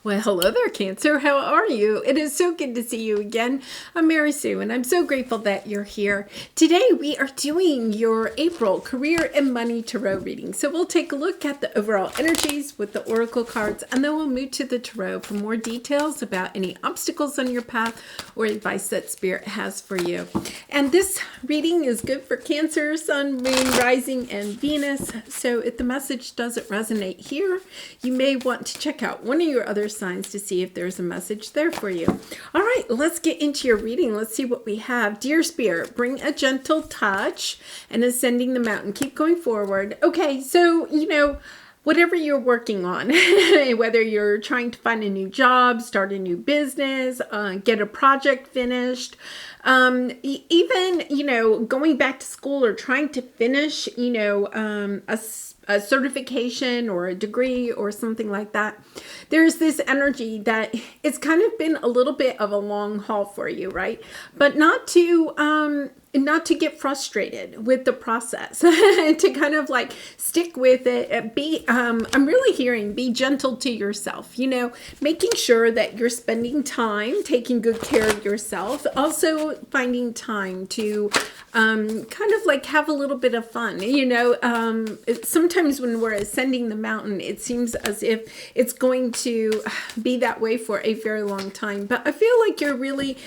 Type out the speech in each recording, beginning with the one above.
Well, hello there, Cancer. How are you? It is so good to see you again. I'm Mary Sue, and I'm so grateful that you're here. Today, we are doing your April career and money tarot reading. So we'll take a look at the overall energies with the oracle cards, and then we'll move to the tarot for more details about any obstacles on your path or advice that Spirit has for you. And this reading is good for Cancer, Sun, Moon, Rising, and Venus. So if the message doesn't resonate here, you may want to check out one of your other signs to see if there's a message there for you. All right, let's get into your reading. Let's see what we have. Dear Spirit, bring a gentle touch and ascending the mountain. Keep going forward. Okay, so, whatever you're working on, whether you're trying to find a new job, start a new business, get a project finished, even, going back to school or trying to finish, a certification or a degree or something like that. There's this energy that it's kind of been a little bit of a long haul for you, right? But not to get frustrated with the process, to kind of like stick with it. I'm really hearing be gentle to yourself, making sure that you're spending time taking good care of yourself, also finding time to kind of like have a little bit of fun. Sometimes when we're ascending the mountain, it seems as if it's going to be that way for a very long time. But I feel like you're really,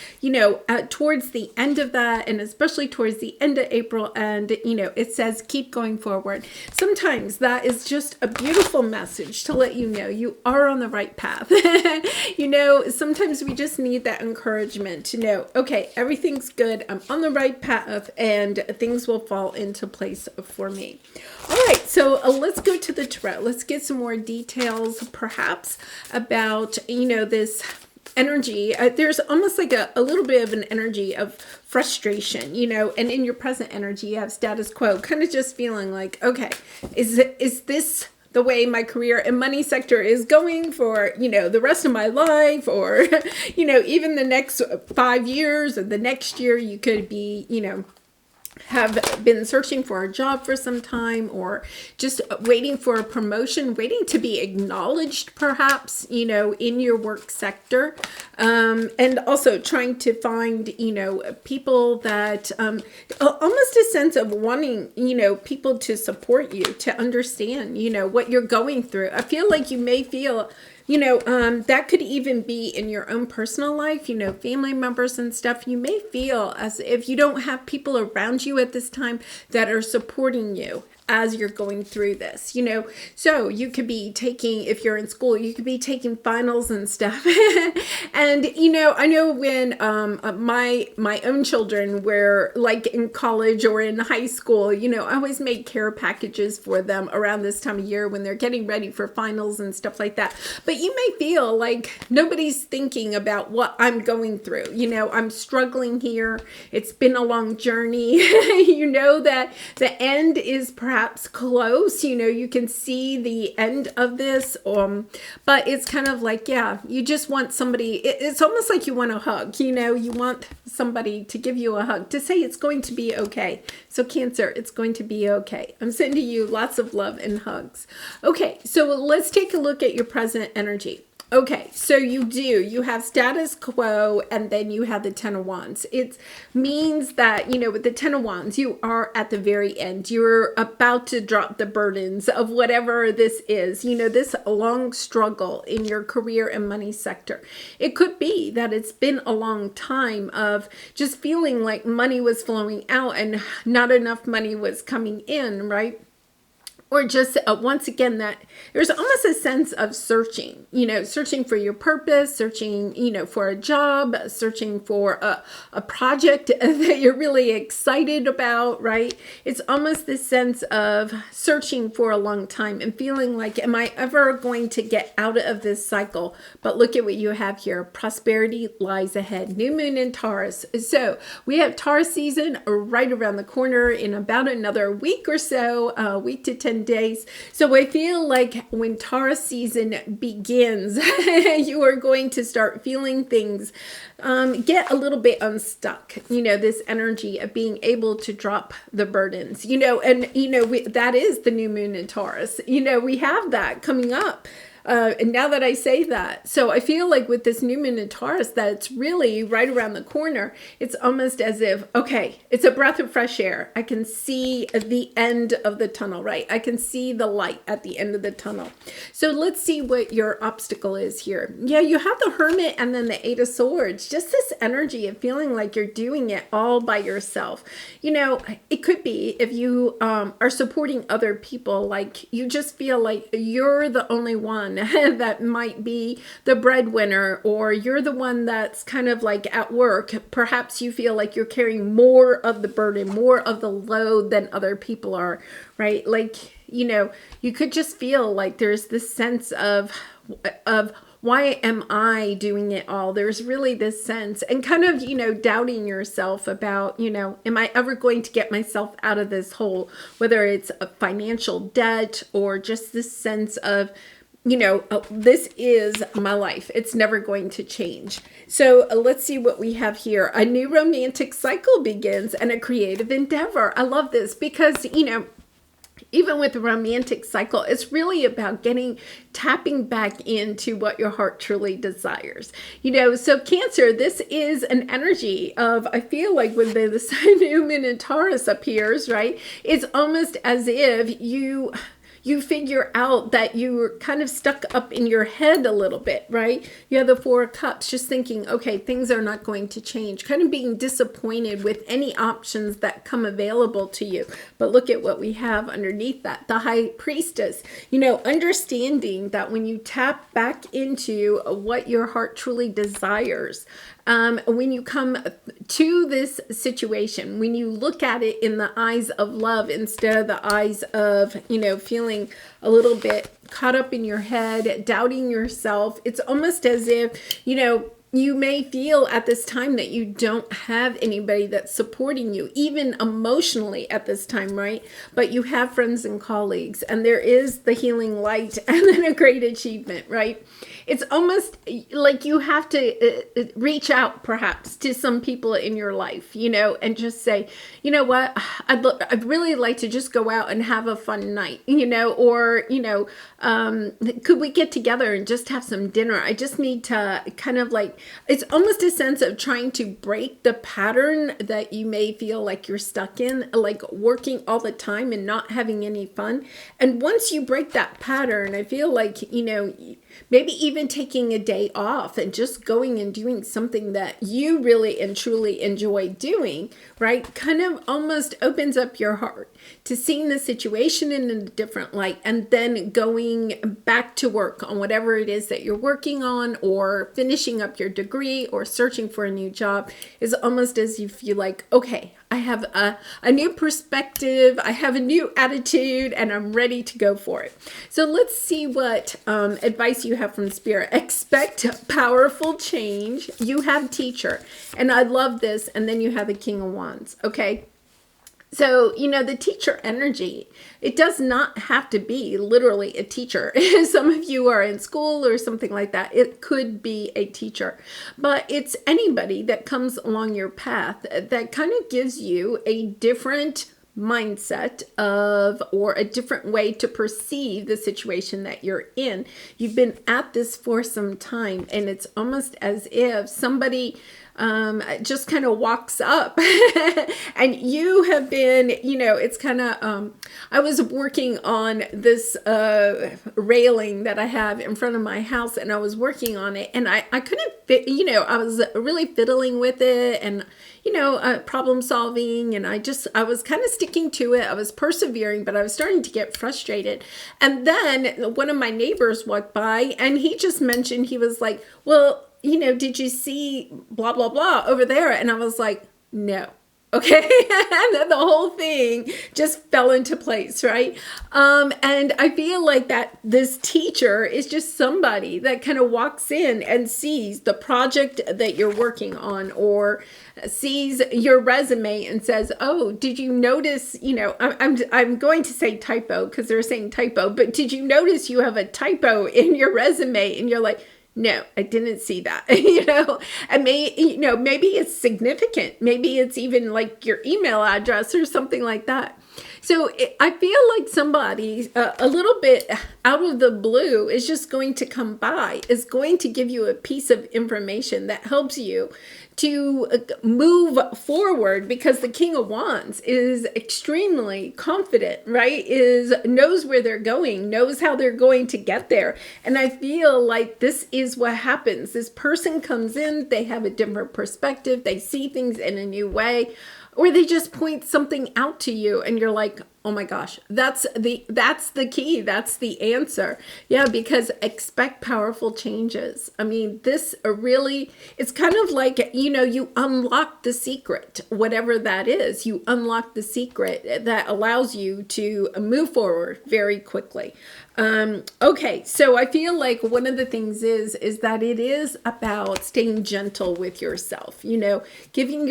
towards the end of that, and especially towards the end of April, and it says keep going forward. Sometimes that is just a beautiful message to let you know you are on the right path. Sometimes we just need that encouragement to know, okay, everything's good, I'm on the right path, and things will fall into place for me. All right, so let's go to the tarot. Let's get some more details perhaps about this energy. There's almost like a little bit of an energy of frustration, and in your present energy you have status quo, kind of just feeling like, okay, is this the way my career and money sector is going for, the rest of my life, or, even the next 5 years, or the next year? You could be, have been searching for a job for some time, or just waiting for a promotion, waiting to be acknowledged perhaps, in your work sector, and also trying to find, people that, almost a sense of wanting, people to support you, to understand, what you're going through. I feel like you may feel that could even be in your own personal life, family members and stuff. You may feel as if you don't have people around you at this time that are supporting you as you're going through this, so you could be taking, if you're in school, you could be taking finals and stuff. And, I know when my own children were like in college or in high school, I always made care packages for them around this time of year when they're getting ready for finals and stuff like that. But you may feel like nobody's thinking about what I'm going through. I'm struggling here. It's been a long journey. That the end is perhaps close, you can see the end of this, but it's kind of like, you just want somebody, it's almost like you want a hug, you want somebody to give you a hug, to say it's going to be okay. So Cancer, it's going to be okay. I'm sending you lots of love and hugs. Okay, so let's take a look at your present energy. Okay, so you have status quo, and then you have the Ten of Wands. It means that, with the Ten of Wands, you are at the very end. You're about to drop the burdens of whatever this is, this long struggle in your career and money sector. It could be that it's been a long time of just feeling like money was flowing out and not enough money was coming in, right? Or just once again, that there's almost a sense of searching, searching for your purpose, searching, for a job, searching for a project that you're really excited about, right? It's almost this sense of searching for a long time and feeling like, am I ever going to get out of this cycle? But look at what you have here. Prosperity lies ahead. New moon in Taurus. So we have Taurus season right around the corner in about another week or so, a week to 10 days. So I feel like when Taurus season begins, you are going to start feeling things get a little bit unstuck, this energy of being able to drop the burdens, and that is the new moon in Taurus. We have that coming up And now that I say that, so I feel like with this new moon in Taurus, that it's really right around the corner. It's almost as if, okay, it's a breath of fresh air. I can see the end of the tunnel, right? I can see the light at the end of the tunnel. So let's see what your obstacle is here. Yeah, you have the Hermit and then the Eight of Swords. Just this energy of feeling like you're doing it all by yourself. You know, it could be if you are supporting other people, like you just feel like you're the only one that might be the breadwinner, or you're the one that's kind of like at work. Perhaps you feel like you're carrying more of the burden, more of the load than other people are, right? Like, you know, you could just feel like there's this sense of why am I doing it all? There's really this sense and kind of, you know, doubting yourself about, you know, am I ever going to get myself out of this hole? Whether it's a financial debt or just this sense of, you know, this is my life. It's never going to change. So let's see what we have here. A new romantic cycle begins and a creative endeavor. I love this because, you know, even with the romantic cycle, it's really about tapping back into what your heart truly desires. You know, so Cancer, this is an energy of, I feel like when the new moon in Taurus appears, right? It's almost as if you figure out that you're kind of stuck up in your head a little bit, right? You have the Four of Cups, just thinking, okay, things are not going to change, kind of being disappointed with any options that come available to you. But look at what we have underneath that, the High Priestess, you know, understanding that when you tap back into what your heart truly desires, when you come to this situation, when you look at it in the eyes of love instead of the eyes of, you know, feeling a little bit caught up in your head, doubting yourself, it's almost as if, you know, you may feel at this time that you don't have anybody that's supporting you, even emotionally at this time, right? But you have friends and colleagues, and there is the healing light and then a great achievement, right? It's almost like you have to reach out perhaps to some people in your life, you know, and just say, you know what, I'd really like to just go out and have a fun night, you know, or, you know, could we get together and just have some dinner? I just need to kind of like, it's almost a sense of trying to break the pattern that you may feel like you're stuck in, like working all the time and not having any fun. And once you break that pattern, I feel like, you know, maybe even taking a day off and just going and doing something that you really and truly enjoy doing, right? Kind of almost opens up your heart to seeing the situation in a different light, and then going back to work on whatever it is that you're working on, or finishing up your degree, or searching for a new job. Is almost as you feel like, okay, I have a new perspective, I have a new attitude, and I'm ready to go for it. So let's see what advice you have from Spirit. Expect powerful change. You have Teacher, and I love this. And then you have the King of Wands, okay? So, you know, the teacher energy, it does not have to be literally a teacher. Some of you are in school or something like that. It could be a teacher, but it's anybody that comes along your path that kind of gives you a different mindset of, or a different way to perceive the situation that you're in. You've been at this for some time, and it's almost as if somebody just kind of walks up and you have been, you know, it's kind of, I was working on this railing that I have in front of my house, and I was working on it, and I couldn't fit, you know, I was really fiddling with it, and, you know, problem solving, and I was kind of sticking to it. I was persevering, but I was starting to get frustrated. And then one of my neighbors walked by, and he just mentioned, he was like, well, you know, did you see blah, blah, blah over there? And I was like, no. Okay. And then the whole thing just fell into place, right? And I feel like that this teacher is just somebody that kind of walks in and sees the project that you're working on, or sees your resume and says, oh, did you notice, you know, I'm going to say typo because they're saying typo, but did you notice you have a typo in your resume? And you're like, no, I didn't see that, you know, and maybe it's significant. Maybe it's even like your email address or something like that. So I feel like somebody a little bit out of the blue is just going to come by, is going to give you a piece of information that helps you to move forward, because the King of Wands is extremely confident, right? Knows where they're going, knows how they're going to get there. And I feel like this is what happens. This person comes in, they have a different perspective, they see things in a new way, or they just point something out to you and you're like, oh my gosh, that's the key. That's the answer. Yeah, because expect powerful changes. I mean, this really, it's kind of like, you unlock the secret, whatever that is. You unlock the secret that allows you to move forward very quickly. Okay, so I feel like one of the things is that it is about staying gentle with yourself, giving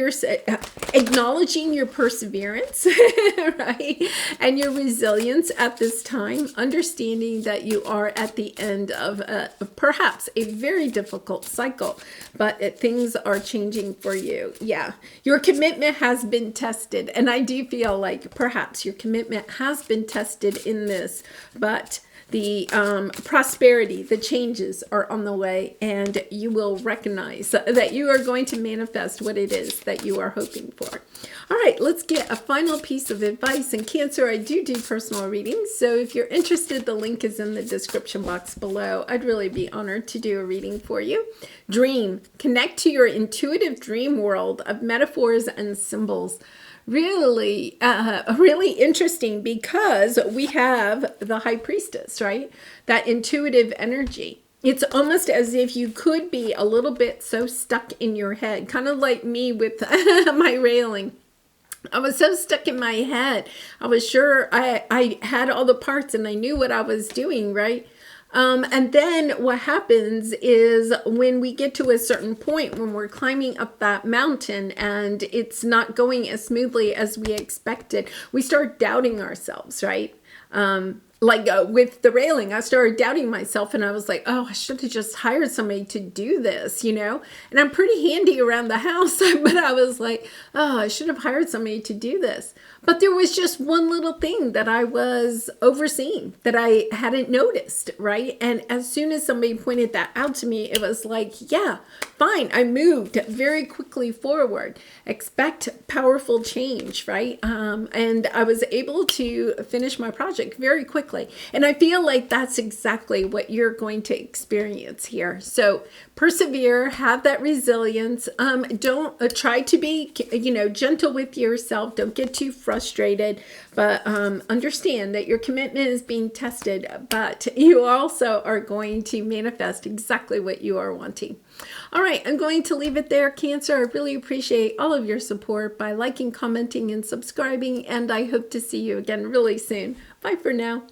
acknowledging your perseverance, right? And your resilience at this time, understanding that you are at the end of perhaps a very difficult cycle, but things are changing for you. Yeah, your commitment has been tested. And I do feel like perhaps your commitment has been tested in this, but the prosperity, the changes are on the way, and you will recognize that you are going to manifest what it is that you are hoping for. All right, let's get a final piece of advice. And Cancer, I do personal readings, so if you're interested, the link is in the description box below. I'd really be honored to do a reading for you. Dream. Connect to your intuitive dream world of metaphors and symbols. Really interesting, because we have the High Priestess, right? That intuitive energy. It's almost as if you could be a little bit so stuck in your head, kind of like me with my railing. I was so stuck in my head. I was sure I had all the parts and I knew what I was doing, right? And then what happens is when we get to a certain point, when we're climbing up that mountain and it's not going as smoothly as we expected, we start doubting ourselves, right? With the railing, I started doubting myself, and I was like, oh, I should have just hired somebody to do this, And I'm pretty handy around the house, but I was like, oh, I should have hired somebody to do this. But there was just one little thing that I was overseeing that I hadn't noticed, right? And as soon as somebody pointed that out to me, it was like, yeah, fine. I moved very quickly forward. Expect powerful change, right? And I was able to finish my project very quickly. And I feel like that's exactly what you're going to experience here. So persevere, have that resilience. Don't try to be, gentle with yourself. Don't get too frustrated, but understand that your commitment is being tested, but you also are going to manifest exactly what you are wanting. All right, I'm going to leave it there, Cancer. I really appreciate all of your support by liking, commenting, and subscribing, and I hope to see you again really soon. Bye for now.